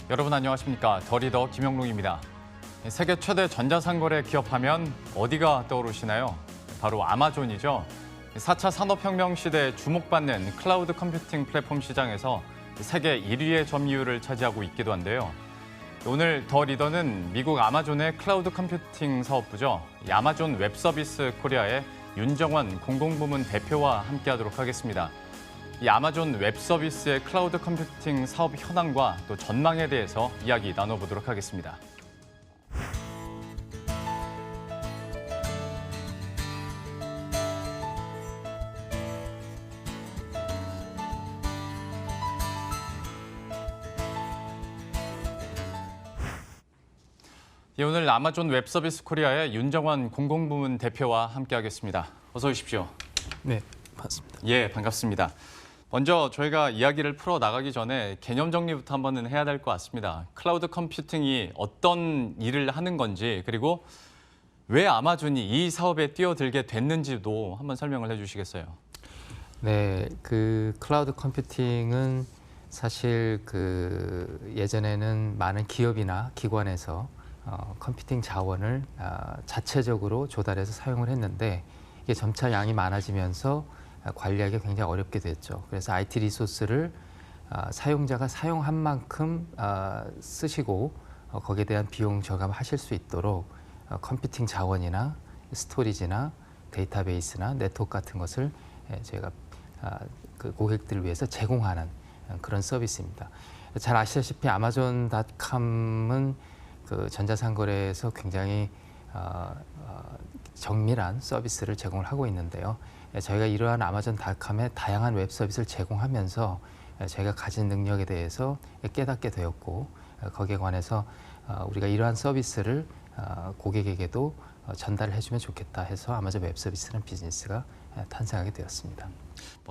여러분 안녕하십니까? 더 리더 김영록입니다. 세계 최대 전자상거래 기업하면 어디가 떠오르시나요? 바로 아마존이죠. 4차 산업혁명 시대에 주목받는 클라우드 컴퓨팅 플랫폼 시장에서 세계 1위의 점유율을 차지하고 있기도 한데요. 오늘 더 리더는 미국 아마존의 클라우드 컴퓨팅 사업부죠. 아마존 웹서비스 코리아의 윤정원 공공부문 대표와 함께하도록 하겠습니다. 이 아마존 웹서비스의 클라우드 컴퓨팅 사업 현황과 또 전망에 대해서 이야기 나눠보도록 하겠습니다. 예, 오늘 아마존 웹서비스 코리아의 윤정원 공공부문 대표와 함께하겠습니다. 어서 오십시오. 네, 반갑습니다. 예, 반갑습니다. 먼저 저희가 이야기를 풀어나가기 전에 개념 정리부터 한번은 해야 될 것 같습니다. 클라우드 컴퓨팅이 어떤 일을 하는 건지, 그리고 왜 아마존이 이 사업에 뛰어들게 됐는지도 한번 설명을 해주시겠어요? 네, 클라우드 컴퓨팅은 사실 예전에는 많은 기업이나 기관에서 컴퓨팅 자원을 자체적으로 조달해서 사용을 했는데 이게 점차 양이 많아지면서 관리하기 굉장히 어렵게 됐죠. 그래서 IT 리소스를 사용자가 사용한 만큼 쓰시고 거기에 대한 비용 절감하실 수 있도록 컴퓨팅 자원이나 스토리지나 데이터베이스나 네트워크 같은 것을 저희가 그 고객들을 위해서 제공하는 그런 서비스입니다. 잘 아시다시피 아마존닷컴은 그 전자상거래에서 굉장히 정밀한 서비스를 제공을 하고 있는데요. 저희가 이러한 아마존닷컴의 다양한 웹 서비스를 제공하면서 저희가 가진 능력에 대해서 깨닫게 되었고 거기에 관해서 우리가 이러한 서비스를 고객에게도 전달을 해주면 좋겠다 해서 아마존 웹 서비스라는 비즈니스가 탄생하게 되었습니다.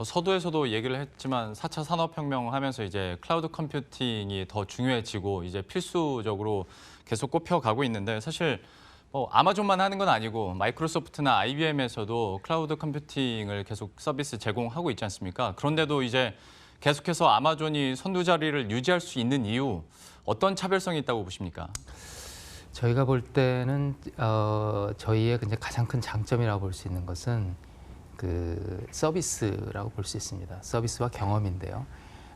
서두에서도 얘기를 했지만 4차 산업혁명 하면서 이제 클라우드 컴퓨팅이 더 중요해지고 이제 필수적으로 계속 꼽혀가고 있는데 사실 아마존만 하는 건 아니고 마이크로소프트나 IBM에서도 클라우드 컴퓨팅을 계속 서비스 제공하고 있지 않습니까? 그런데도 이제 계속해서 아마존이 선두 자리를 유지할 수 있는 이유, 어떤 차별성이 있다고 보십니까? 저희가 볼 때는 저희의 가장 큰 장점이라고 볼 수 있는 것은 그 서비스라고 볼 수 있습니다. 서비스와 경험인데요.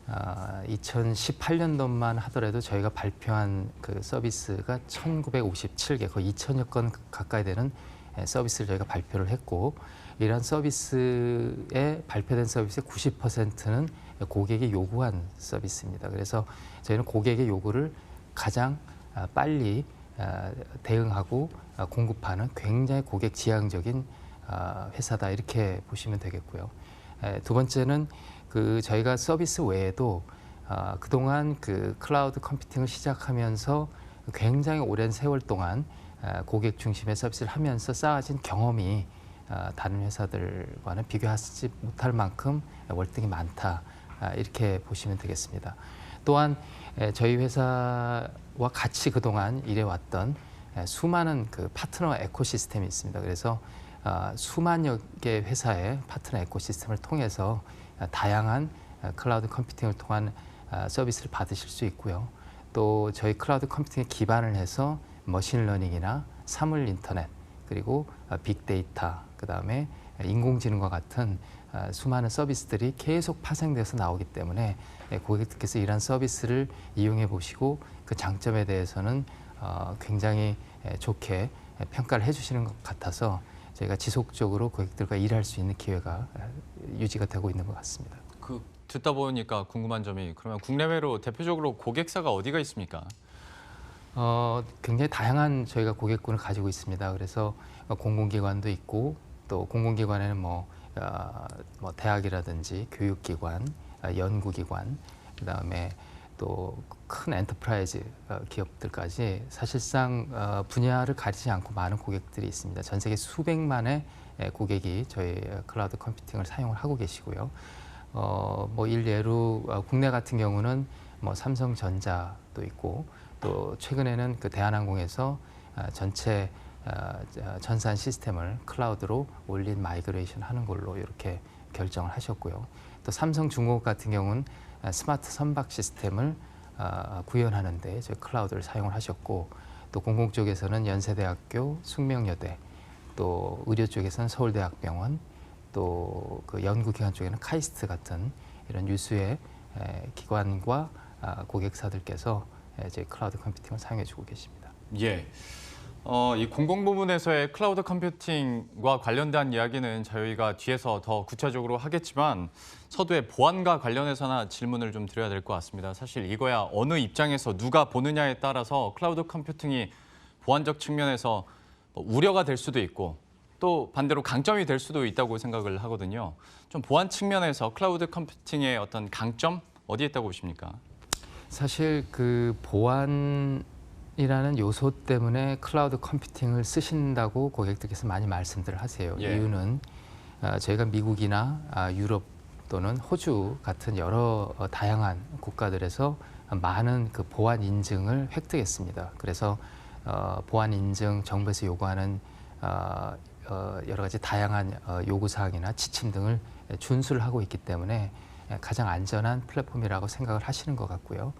2018년도만 하더라도 저희가 발표한 그 서비스가 1957개, 거의 2000여 건 가까이 되는 서비스를 저희가 발표를 했고 이러한 서비스에 발표된 서비스의 90%는 고객이 요구한 서비스입니다. 그래서 저희는 고객의 요구를 가장 빨리 대응하고 공급하는 굉장히 고객 지향적인 회사다 이렇게 보시면 되겠고요. 두 번째는 저희가 서비스 외에도 그동안 클라우드 컴퓨팅을 시작하면서 굉장히 오랜 세월 동안 고객 중심의 서비스를 하면서 쌓아진 경험이 다른 회사들과는 비교하지 못할 만큼 월등히 많다 이렇게 보시면 되겠습니다. 또한 저희 회사와 같이 그동안 일해왔던 수많은 파트너 에코시스템이 있습니다. 그래서 수만여 개의 회사의 파트너 에코시스템을 통해서 다양한 클라우드 컴퓨팅을 통한 서비스를 받으실 수 있고요. 또 저희 클라우드 컴퓨팅에 기반을 해서 머신러닝이나 사물 인터넷 그리고 빅데이터 그다음에 인공지능과 같은 수많은 서비스들이 계속 파생돼서 나오기 때문에 고객들께서 이러한 서비스를 이용해 보시고 그 장점에 대해서는 굉장히 좋게 평가를 해주시는 것 같아서 저희가 지속적으로 고객들과 일할 수 있는 기회가 유지가 되고 있는 것 같습니다. 듣다 보니까 궁금한 점이 그러면 국내외로 대표적으로 고객사가 어디가 있습니까? 굉장히 다양한 저희가 고객군을 가지고 있습니다. 그래서 공공기관도 있고 또 공공기관에는 대학이라든지 교육기관, 연구기관, 그다음에 또 큰 엔터프라이즈 기업들까지 사실상 분야를 가리지 않고 많은 고객들이 있습니다. 전 세계 수백만의 고객이 저희 클라우드 컴퓨팅을 사용을 하고 계시고요. 일례로 국내 같은 경우는 삼성전자도 있고 또 최근에는 대한항공에서 전체 전산 시스템을 클라우드로 올린 마이그레이션 하는 걸로 이렇게 결정을 하셨고요. 또 삼성중공업 같은 경우는 스마트 선박 시스템을 구현하는데 저희 클라우드를 사용을 하셨고 또 공공 쪽에서는 연세대학교, 숙명여대, 또 의료 쪽에서는 서울대학병원, 또 그 연구기관 쪽에는 카이스트 같은 이런 유수의 기관과 고객사들께서 이제 클라우드 컴퓨팅을 사용해주고 계십니다. 예. 이 공공 부문에서의 클라우드 컴퓨팅과 관련된 이야기는 저희가 뒤에서 더 구체적으로 하겠지만 서두에 보안과 관련해서나 질문을 좀 드려야 될 것 같습니다. 사실 이거야 어느 입장에서 누가 보느냐에 따라서 클라우드 컴퓨팅이 보안적 측면에서 우려가 될 수도 있고 또 반대로 강점이 될 수도 있다고 생각을 하거든요. 좀 보안 측면에서 클라우드 컴퓨팅의 어떤 강점 어디에 있다고 보십니까? 사실 그 보안이라는 요소 때문에 클라우드 컴퓨팅을 쓰신다고 고객들께서 많이 말씀들을 하세요. 예. 이유는 저희가 미국이나 유럽 또는 호주 같은 여러 다양한 국가들에서 많은 그 보안 인증을 획득했습니다. 그래서 보안 인증 정부에서 요구하는 여러 가지 다양한 요구사항이나 지침 등을 준수를 하고 있기 때문에 가장 안전한 플랫폼이라고 생각을 하시는 것 같고요.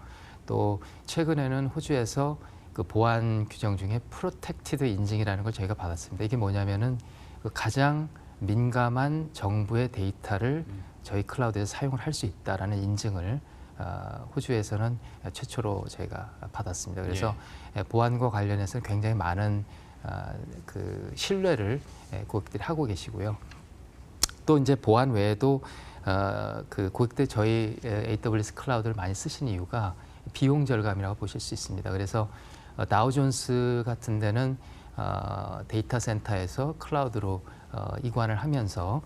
또 최근에는 호주에서 그 보안 규정 중에 프로텍티드 인증이라는 걸 저희가 받았습니다. 이게 뭐냐면은 그 가장 민감한 정부의 데이터를 저희 클라우드에서 사용을 할 수 있다라는 인증을 호주에서는 최초로 저희가 받았습니다. 그래서 보안과 관련해서 굉장히 많은 그 신뢰를 고객들이 하고 계시고요. 또 이제 보안 외에도 그 고객들 저희 AWS 클라우드를 많이 쓰신 이유가 비용 절감이라고 보실 수 있습니다. 그래서 다우존스 같은 데는 데이터 센터에서 클라우드로 이관을 하면서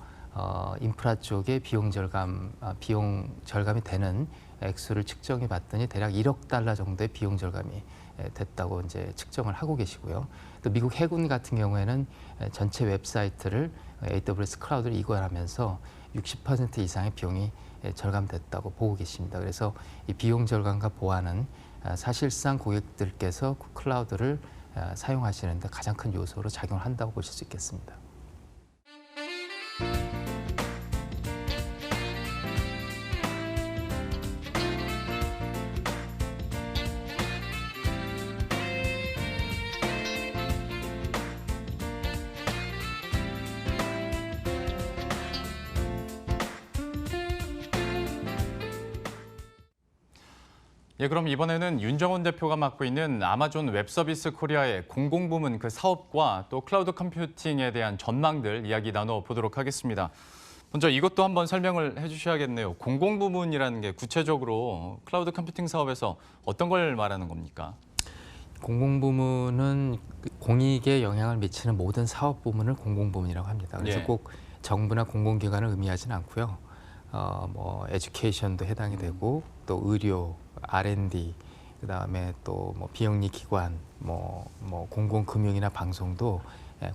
인프라 쪽에 비용 절감이 되는 액수를 측정해 봤더니 대략 1억 달러 정도의 비용 절감이 됐다고 이제 측정을 하고 계시고요. 또 미국 해군 같은 경우에는 전체 웹사이트를 AWS 클라우드로 이관하면서 60% 이상의 비용이 절감됐다고 보고 계십니다. 그래서 이 비용 절감과 보안은 사실상 고객들께서 클라우드를 사용하시는 데 가장 큰 요소로 작용을 한다고 보실 수 있겠습니다. 예, 그럼 이번에는 윤정원 대표가 맡고 있는 아마존 웹서비스 코리아의 공공부문 그 사업과 또 클라우드 컴퓨팅에 대한 전망들 이야기 나눠보도록 하겠습니다. 먼저 이것도 한번 설명을 해주셔야겠네요. 공공부문이라는 게 구체적으로 클라우드 컴퓨팅 사업에서 어떤 걸 말하는 겁니까? 공공부문은 공익에 영향을 미치는 모든 사업 부문을 공공부문이라고 합니다. 그래서 꼭 정부나 공공기관을 의미하지는 않고요. 뭐 에듀케이션도 해당이 되고 또 의료, R&D, 그다음에 또 뭐 비영리 기관, 뭐 공공금융이나 방송도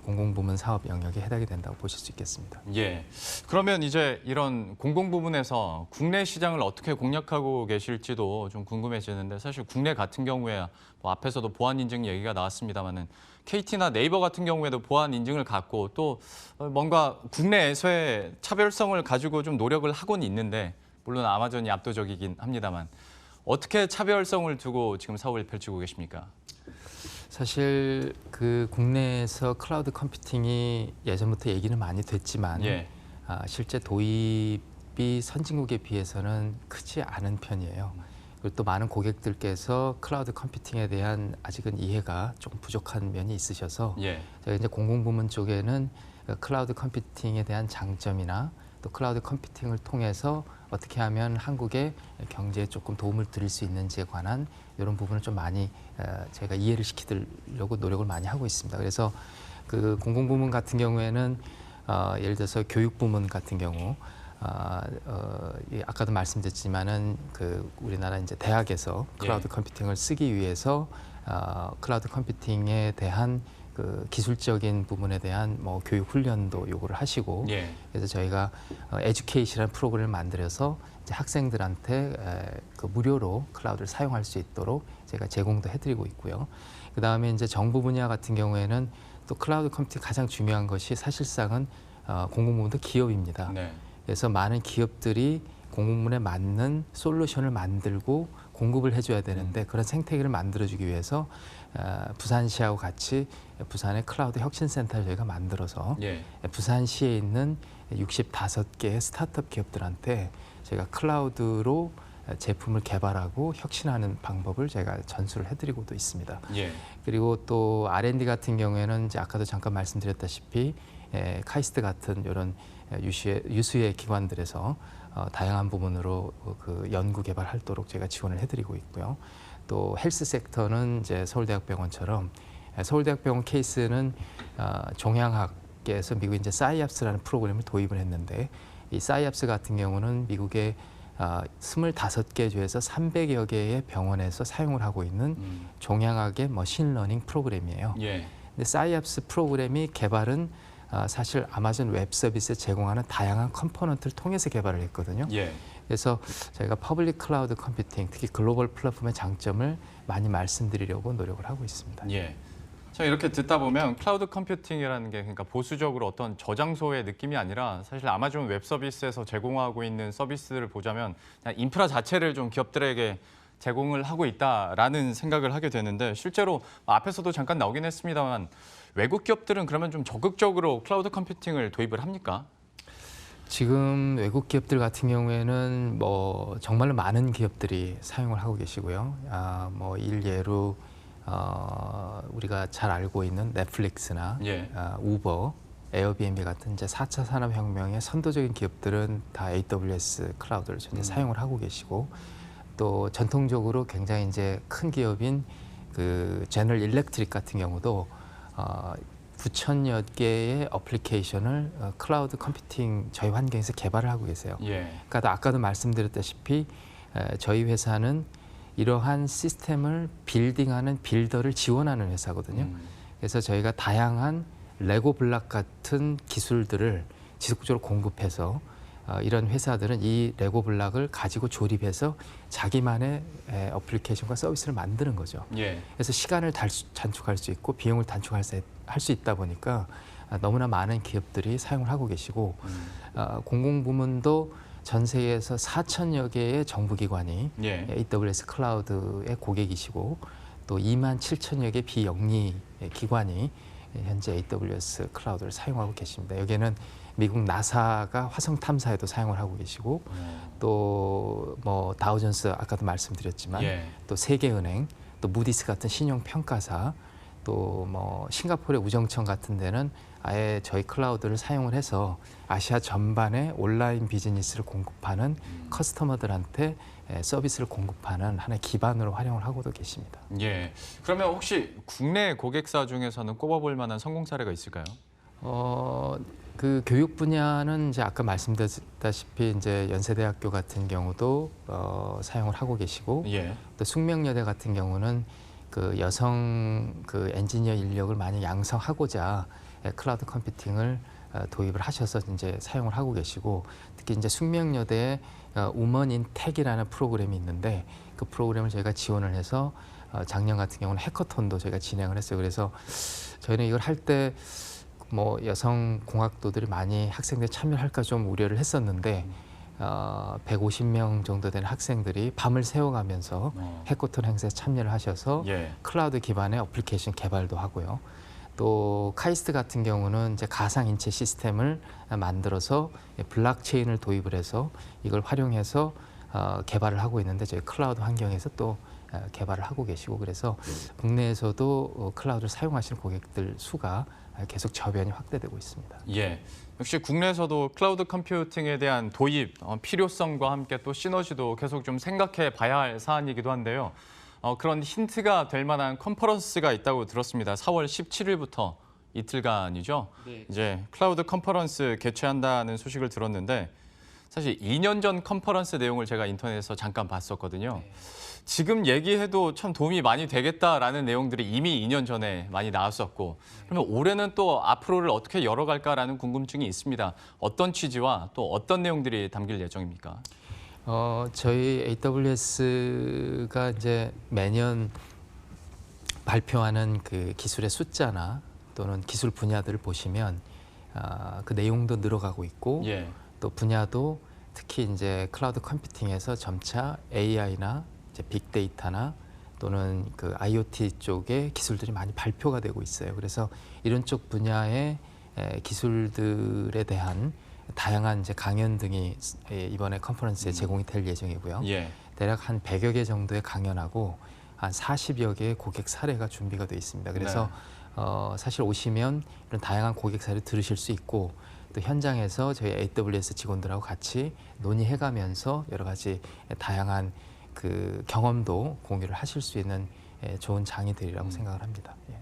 공공부문 사업 영역에 해당이 된다고 보실 수 있겠습니다. 예. 그러면 이제 이런 공공부문에서 국내 시장을 어떻게 공략하고 계실지도 좀 궁금해지는데 사실 국내 같은 경우에 뭐 앞에서도 보안 인증 얘기가 나왔습니다만은 KT나 네이버 같은 경우에도 보안 인증을 갖고 또 뭔가 국내에서의 차별성을 가지고 좀 노력을 하고는 있는데 물론 아마존이 압도적이긴 합니다만 어떻게 차별성을 두고 지금 사업을 펼치고 계십니까? 사실 그 국내에서 클라우드 컴퓨팅이 예전부터 얘기는 많이 됐지만 실제 도입이 선진국에 비해서는 크지 않은 편이에요. 그리고 또 많은 고객들께서 클라우드 컴퓨팅에 대한 아직은 이해가 조금 부족한 면이 있으셔서 저희 이제 공공부문 쪽에는 클라우드 컴퓨팅에 대한 장점이나 또 클라우드 컴퓨팅을 통해서 어떻게 하면 한국의 경제에 조금 도움을 드릴 수 있는지에 관한 이런 부분을 좀 많이 저희가 이해를 시키려고 노력을 많이 하고 있습니다. 그래서 그 공공부문 같은 경우에는 예를 들어서 교육부문 같은 경우 아까도 말씀드렸지만은 그 우리나라 이제 대학에서 클라우드 컴퓨팅을 쓰기 위해서 클라우드 컴퓨팅에 대한 그 기술적인 부분에 대한 뭐 교육 훈련도 요구를 하시고 그래서 저희가 에듀케이션이라는 프로그램을 만들어서 이제 학생들한테 그 무료로 클라우드를 사용할 수 있도록 제가 제공도 해드리고 있고요. 그 다음에 이제 정부 분야 같은 경우에는 또 클라우드 컴퓨팅 가장 중요한 것이 사실상은 공공부문도 기업입니다. 그래서 많은 기업들이 공공부문에 맞는 솔루션을 만들고 공급을 해줘야 되는데 그런 생태계를 만들어주기 위해서 부산시하고 같이 부산의 클라우드 혁신센터를 저희가 만들어서 예. 부산시에 있는 65개의 스타트업 기업들한테 저희가 클라우드로 제품을 개발하고 혁신하는 방법을 제가 전수를 해드리고도 있습니다. 예. 그리고 또 R&D 같은 경우에는 이제 아까도 잠깐 말씀드렸다시피 카이스트 같은 이런 유수의 기관들에서 다양한 부분으로 그 연구 개발 활동을 제가 지원을 해드리고 있고요. 또 헬스 섹터는 이제 서울대학병원처럼 서울대학병원 케이스는 종양학계에서 미국 이제 사이엡스라는 프로그램을 도입을 했는데 이 사이엡스 같은 경우는 미국의 25개 주에서 300여 개의 병원에서 사용을 하고 있는 종양학의 머신러닝 프로그램이에요. 예. 근데 사이엡스 프로그램이 개발은 사실 아마존 웹 서비스에 제공하는 다양한 컴포넌트를 통해서 개발을 했거든요. 예. 그래서 저희가 퍼블릭 클라우드 컴퓨팅, 특히 글로벌 플랫폼의 장점을 많이 말씀드리려고 노력을 하고 있습니다. 예. 자, 이렇게 듣다 보면 클라우드 컴퓨팅이라는 게 그러니까 보수적으로 어떤 저장소의 느낌이 아니라 사실 아마존 웹 서비스에서 제공하고 있는 서비스를 보자면 그냥 인프라 자체를 좀 기업들에게 제공을 하고 있다라는 생각을 하게 되는데 실제로 앞에서도 잠깐 나오긴 했습니다만 외국 기업들은 그러면 좀 적극적으로 클라우드 컴퓨팅을 도입을 합니까? 지금 외국 기업들 같은 경우에는 뭐 정말로 많은 기업들이 사용을 하고 계시고요. 뭐 일례로 우리가 잘 알고 있는 넷플릭스나 예. 우버, 에어비앤비 같은 이제 4차 산업혁명의 선도적인 기업들은 다 AWS 클라우드를 현재 사용을 하고 계시고 또 전통적으로 굉장히 이제 큰 기업인 그 제너럴 일렉트릭 같은 경우도 9,000여 개의 어플리케이션을 클라우드 컴퓨팅 저희 환경에서 개발을 하고 계세요. 예. 그러니까 아까도 말씀드렸다시피 저희 회사는 이러한 시스템을 빌딩하는 빌더를 지원하는 회사거든요. 그래서 저희가 다양한 레고 블락 같은 기술들을 지속적으로 공급해서 이런 회사들은 이 레고 블락을 가지고 조립해서 자기만의 어플리케이션과 서비스를 만드는 거죠. 예. 그래서 시간을 단축할 수 있고 비용을 단축할 수 있다 보니까 너무나 많은 기업들이 사용을 하고 계시고 공공부문도 전 세계에서 4,000여 개의 정부기관이 예. AWS 클라우드의 고객이시고 또 27,000여 개 비영리 기관이 현재 AWS 클라우드를 사용하고 계십니다. 여기에는 미국 나사가 화성 탐사에도 사용을 하고 계시고 또 뭐 다우존스 아까도 말씀드렸지만 예. 또 세계은행 또 무디스 같은 신용 평가사 또 뭐 싱가포르의 우정청 같은 데는 아예 저희 클라우드를 사용을 해서 아시아 전반의 온라인 비즈니스를 공급하는 커스터머들한테 서비스를 공급하는 하나의 기반으로 활용을 하고도 계십니다. 예. 그러면 혹시 국내 고객사 중에서는 꼽아볼 만한 성공 사례가 있을까요? 그 교육 분야는 이제 아까 말씀드렸다시피 이제 연세대학교 같은 경우도 사용을 하고 계시고 예. 또 숙명여대 같은 경우는 그 여성 그 엔지니어 인력을 많이 양성하고자 클라우드 컴퓨팅을 도입을 하셔서 이제 사용을 하고 계시고 특히 이제 숙명여대에 우먼 인 텍이라는 프로그램이 있는데 그 프로그램을 저희가 지원을 해서 작년 같은 경우는 해커톤도 저희가 진행을 했어요. 그래서 저희는 이걸 할 때 뭐 여성 공학도들이 많이 학생들이 참여할까 좀 우려를 했었는데 150명 정도 되는 학생들이 밤을 새워가면서 해커톤 행사에 참여를 하셔서 예. 클라우드 기반의 어플리케이션 개발도 하고요. 또 카이스트 같은 경우는 이제 가상 인체 시스템을 만들어서 블록체인을 도입을 해서 이걸 활용해서 개발을 하고 있는데 저희 클라우드 환경에서 또 개발을 하고 계시고 그래서 국내에서도 클라우드를 사용하시는 고객들 수가 계속 저변이 확대되고 있습니다. 예. 역시 국내에서도 클라우드 컴퓨팅에 대한 도입 필요성과 함께 또 시너지도 계속 좀 생각해 봐야 할 사안이기도 한데요. 그런 힌트가 될 만한 컨퍼런스가 있다고 들었습니다. 4월 17일부터 이틀간이죠. 네. 이제 클라우드 컨퍼런스 개최한다는 소식을 들었는데 사실 2년 전 컨퍼런스 내용을 제가 인터넷에서 잠깐 봤었거든요. 네. 지금 얘기해도 참 도움이 많이 되겠다라는 내용들이 이미 2년 전에 많이 나왔었고 그러면 올해는 또 앞으로를 어떻게 열어갈까라는 궁금증이 있습니다. 어떤 취지와 또 어떤 내용들이 담길 예정입니까? 저희 AWS가 이제 매년 발표하는 그 기술의 숫자나 또는 기술 분야들을 보시면 그 내용도 늘어가고 있고 또 분야도 특히 이제 클라우드 컴퓨팅에서 점차 AI나 이제 빅데이터나 또는 그 IoT 쪽의 기술들이 많이 발표가 되고 있어요. 그래서 이런 쪽 분야의 기술들에 대한 다양한 이제 강연 등이 이번에 컨퍼런스에 제공이 될 예정이고요. 예. 대략 한 100여 개 정도의 강연하고 한 40여 개의 고객 사례가 준비가 되어 있습니다. 그래서 사실 오시면 이런 다양한 고객 사례를 들으실 수 있고 또 현장에서 저희 AWS 직원들하고 같이 논의해가면서 여러 가지 다양한 그 경험도 공유를 하실 수 있는 좋은 장이 되리라고 생각을 합니다. 예.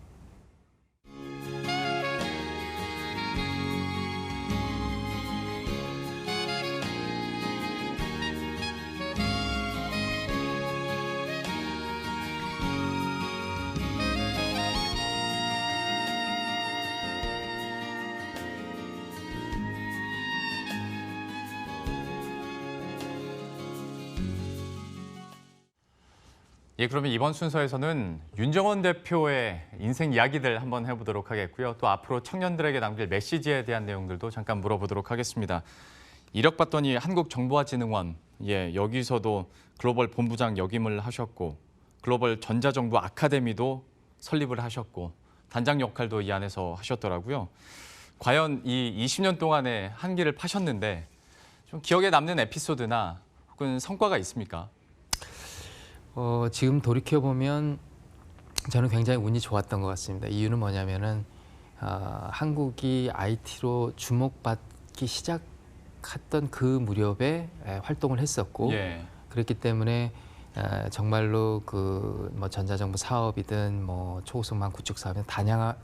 예, 그러면 이번 순서에서는 윤정원 대표의 인생 이야기들 한번 해보도록 하겠고요. 또 앞으로 청년들에게 남길 메시지에 대한 내용들도 잠깐 물어보도록 하겠습니다. 이력봤더니 한국정보화진흥원, 예, 여기서도 글로벌 본부장 역임을 하셨고 글로벌 전자정보 아카데미도 설립을 하셨고 단장 역할도 이 안에서 하셨더라고요. 과연 이 20년 동안의 한기를 파셨는데 좀 기억에 남는 에피소드나 혹은 성과가 있습니까? 지금 돌이켜보면 저는 굉장히 운이 좋았던 것 같습니다. 이유는 뭐냐면은 한국이 IT로 주목받기 시작했던 그 무렵에 활동을 했었고 예. 그렇기 때문에 정말로 그 뭐 전자정부 사업이든 뭐 초고속망 구축 사업이든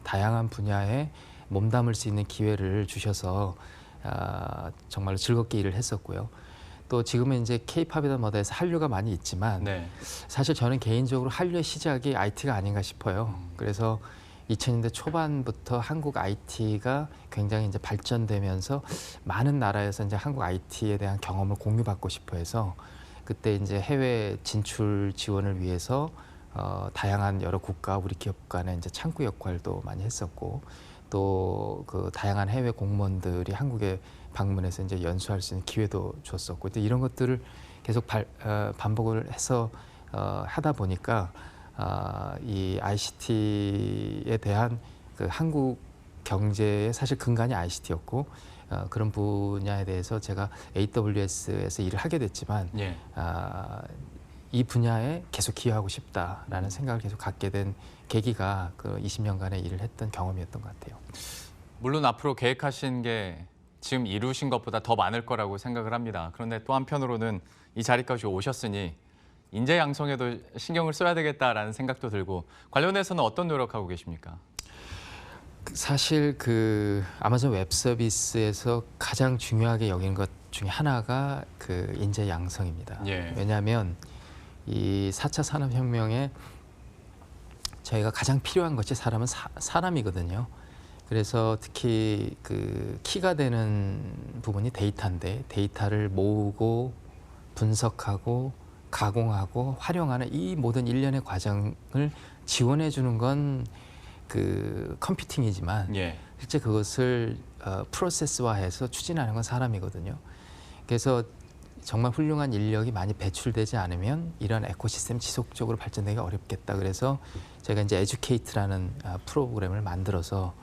다양한 분야에 몸담을 수 있는 기회를 주셔서 정말로 즐겁게 일을 했었고요. 또 지금은 이제 K-팝이나 뭐다 해서 한류가 많이 있지만 네. 사실 저는 개인적으로 한류의 시작이 IT가 아닌가 싶어요. 그래서 2000년대 초반부터 한국 IT가 굉장히 이제 발전되면서 많은 나라에서 이제 한국 IT에 대한 경험을 공유받고 싶어 해서 그때 이제 해외 진출 지원을 위해서 다양한 여러 국가 우리 기업 간의 이제 창구 역할도 많이 했었고 또 그 다양한 해외 공무원들이 한국에 방문해서 이제 연수할 수 있는 기회도 줬었고 이런 것들을 계속 반복을 해서 하다 보니까 이 ICT에 대한 그 한국 경제의 사실 근간이 ICT였고 그런 분야에 대해서 제가 AWS에서 일을 하게 됐지만 예. 이 분야에 계속 기여하고 싶다라는 생각을 계속 갖게 된 계기가 그 20년간의 일을 했던 경험이었던 것 같아요. 물론 앞으로 계획하신 게 지금 이루신 것보다 더 많을 거라고 생각을 합니다. 그런데 또 한편으로는 이 자리까지 오셨으니 인재 양성에도 신경을 써야 되겠다라는 생각도 들고 관련해서는 어떤 노력하고 계십니까? 사실 그 아마존 웹 서비스에서 가장 중요하게 여기는 것 중에 하나가 그 인재 양성입니다. 예. 왜냐하면 이 4차 산업혁명에 저희가 가장 필요한 것이 사람이거든요. 그래서 특히 그 키가 되는 부분이 데이터인데 데이터를 모으고 분석하고 가공하고 활용하는 이 모든 일련의 과정을 지원해 주는 건 그 컴퓨팅이지만 예. 실제 그것을 프로세스화해서 추진하는 건 사람이거든요. 그래서 정말 훌륭한 인력이 많이 배출되지 않으면 이런 에코시스템 지속적으로 발전되기가 어렵겠다. 그래서 저희가 이제 에듀케이트라는 프로그램을 만들어서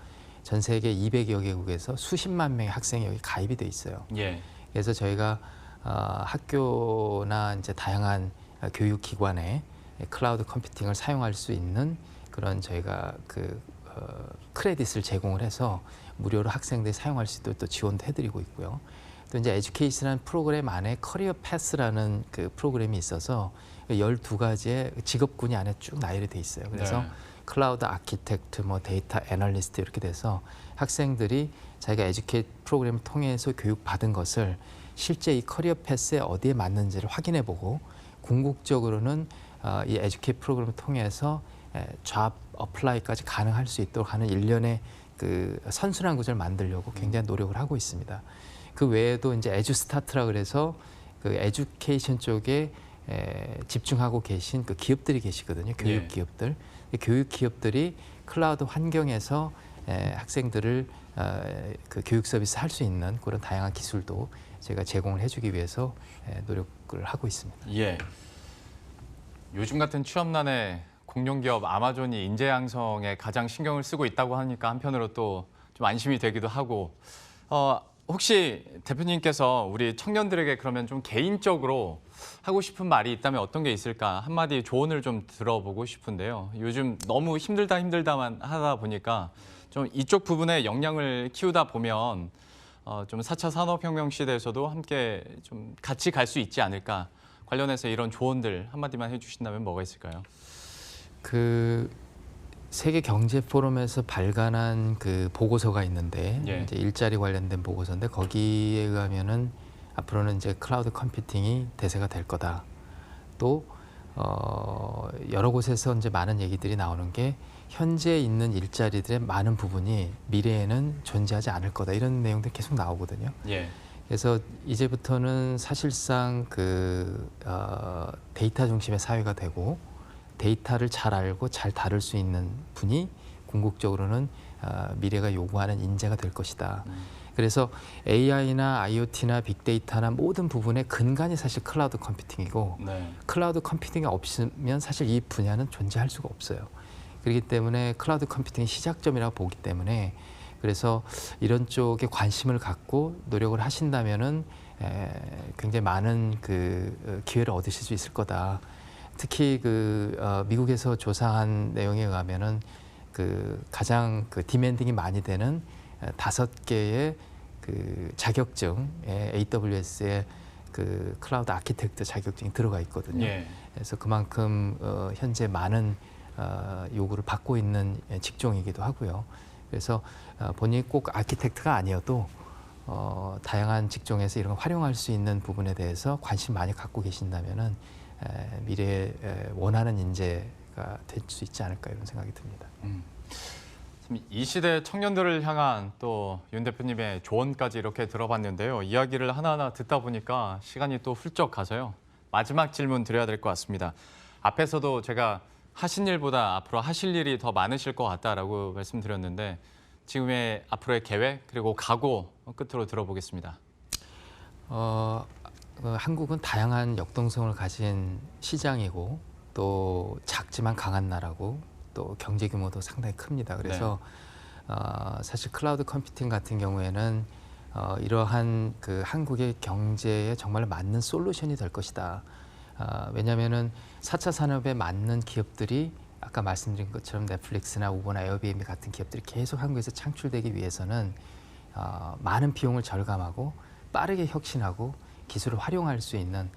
전 세계 200여 개국에서 수십만 명의 학생이 여기 가입이 돼 있어요. 예. 그래서 저희가 학교나 이제 다양한 교육기관에 클라우드 컴퓨팅을 사용할 수 있는 그런 저희가 그 크레딧을 제공을 해서 무료로 학생들이 사용할 수 있도록 또 지원도 해드리고 있고요. 또 이제 에듀케이션이라는 프로그램 안에 커리어 패스라는 그 프로그램이 있어서 12가지의 직업군이 안에 쭉 나열이 돼 있어요. 그래서 네. 클라우드 아키텍트, 뭐 데이터 애널리스트 이렇게 돼서 학생들이 자기가 에듀케이트 프로그램을 통해서 교육받은 것을 실제 이 커리어 패스에 어디에 맞는지를 확인해보고 궁극적으로는 이 에듀케이트 프로그램을 통해서 잡 어플라이까지 가능할 수 있도록 하는 일련의 그 선순환 구조를 만들려고 굉장히 노력을 하고 있습니다. 그 외에도 이제 에듀스타트라 그래서 그 에듀케이션 쪽에 집중하고 계신 그 기업들이 계시거든요. 교육 기업들. 교육 기업들이 클라우드 환경에서 학생들을 그 교육 서비스 할 수 있는 그런 다양한 기술도 제가 제공을 해주기 위해서 노력을 하고 있습니다. 예. 요즘 같은 취업난에 공룡기업 아마존이 인재 양성에 가장 신경을 쓰고 있다고 하니까 한편으로 또 좀 안심이 되기도 하고 혹시 대표님께서 우리 청년들에게 그러면 좀 개인적으로 하고 싶은 말이 있다면 어떤 게 있을까? 한마디 조언을 좀 들어보고 싶은데요. 요즘 너무 힘들다만 하다 보니까 좀 이쪽 부분에 역량을 키우다 보면 좀 4차 산업혁명 시대에서도 함께 좀 같이 갈 수 있지 않을까? 관련해서 이런 조언들 한마디만 해주신다면 뭐가 있을까요? 그 세계 경제 포럼에서 발간한 그 보고서가 있는데 예. 이제 일자리 관련된 보고서인데 거기에 의하면은 앞으로는 이제 클라우드 컴퓨팅이 대세가 될 거다. 또 여러 곳에서 이제 많은 얘기들이 나오는 게 현재 있는 일자리들의 많은 부분이 미래에는 존재하지 않을 거다. 이런 내용들이 계속 나오거든요. 예. 그래서 이제부터는 사실상 데이터 중심의 사회가 되고 데이터를 잘 알고 잘 다룰 수 있는 분이 궁극적으로는 미래가 요구하는 인재가 될 것이다. 그래서 AI나 IoT나 빅데이터나 모든 부분의 근간이 사실 클라우드 컴퓨팅이고 네. 클라우드 컴퓨팅이 없으면 사실 이 분야는 존재할 수가 없어요. 그렇기 때문에 클라우드 컴퓨팅이 시작점이라고 보기 때문에 그래서 이런 쪽에 관심을 갖고 노력을 하신다면은 굉장히 많은 그 기회를 얻으실 수 있을 거다. 특히 미국에서 조사한 내용에 의하면은 가장 디맨딩이 많이 되는 5개의 자격증에 AWS의 클라우드 아키텍트 자격증이 들어가 있거든요. 예. 그래서 그만큼 현재 많은 요구를 받고 있는 직종이기도 하고요. 그래서 본인이 꼭 아키텍트가 아니어도 다양한 직종에서 이런 걸 활용할 수 있는 부분에 대해서 관심 많이 갖고 계신다면은 미래에 원하는 인재가 될 수 있지 않을까 이런 생각이 듭니다. 이 시대 청년들을 향한 또 윤 대표님의 조언까지 이렇게 들어봤는데요. 이야기를 하나하나 듣다 보니까 시간이 또 훌쩍 가서요. 마지막 질문 드려야 될 것 같습니다. 앞에서도 제가 하신 일보다 앞으로 하실 일이 더 많으실 것 같다라고 말씀드렸는데 지금의 앞으로의 계획 그리고 각오 끝으로 들어보겠습니다. 한국은 다양한 역동성을 가진 시장이고 또 작지만 강한 나라고 또 경제 규모도 상당히 큽니다. 그래서 사실 클라우드 컴퓨팅 같은 경우에는 이러한 한국의 경제에 정말 맞는 솔루션이 될 것이다. 왜냐하면은 4차 산업에 맞는 기업들이 아까 말씀드린 것처럼 넷플릭스나 우버나 에어비앤비 같은 기업들이 계속 한국에서 창출되기 위해서는 많은 비용을 절감하고 빠르게 혁신하고 기술을 활용할 수 있는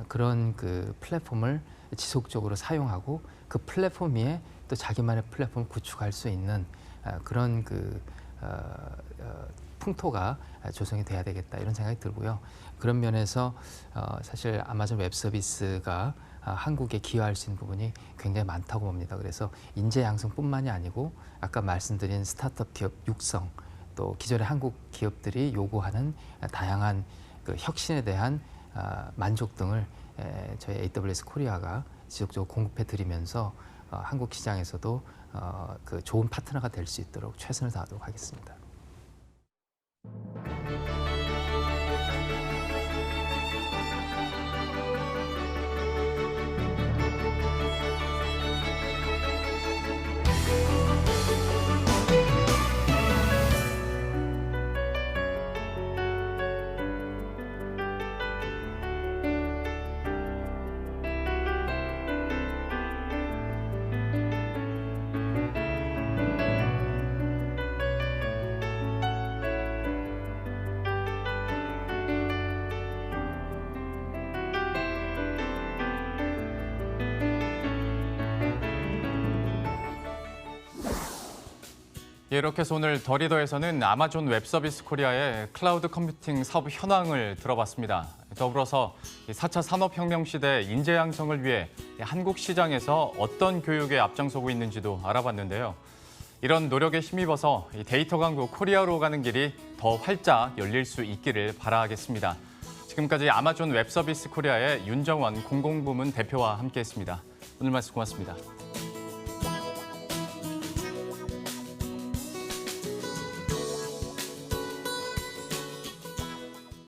그런 플랫폼을 지속적으로 사용하고 그 플랫폼 위에 또 자기만의 플랫폼을 구축할 수 있는 그런 풍토가 조성이 돼야 되겠다 이런 생각이 들고요. 그런 면에서 사실 아마존 웹 서비스가 한국에 기여할 수 있는 부분이 굉장히 많다고 봅니다. 그래서 인재 양성뿐만이 아니고 아까 말씀드린 스타트업 기업 육성 또 기존의 한국 기업들이 요구하는 다양한 혁신에 대한 만족 등을 저희 AWS 코리아가 지속적으로 공급해 드리면서 한국 시장에서도 좋은 파트너가 될 수 있도록 최선을 다하도록 하겠습니다. 예, 이렇게 해서 오늘 더 리더에서는 아마존 웹 서비스 코리아의 클라우드 컴퓨팅 사업 현황을 들어봤습니다. 더불어서 4차 산업혁명 시대 인재 양성을 위해 한국 시장에서 어떤 교육에 앞장서고 있는지도 알아봤는데요. 이런 노력에 힘입어서 데이터 강국 코리아로 가는 길이 더 활짝 열릴 수 있기를 바라겠습니다. 지금까지 아마존 웹 서비스 코리아의 윤정원 공공부문 대표와 함께했습니다. 오늘 말씀 고맙습니다.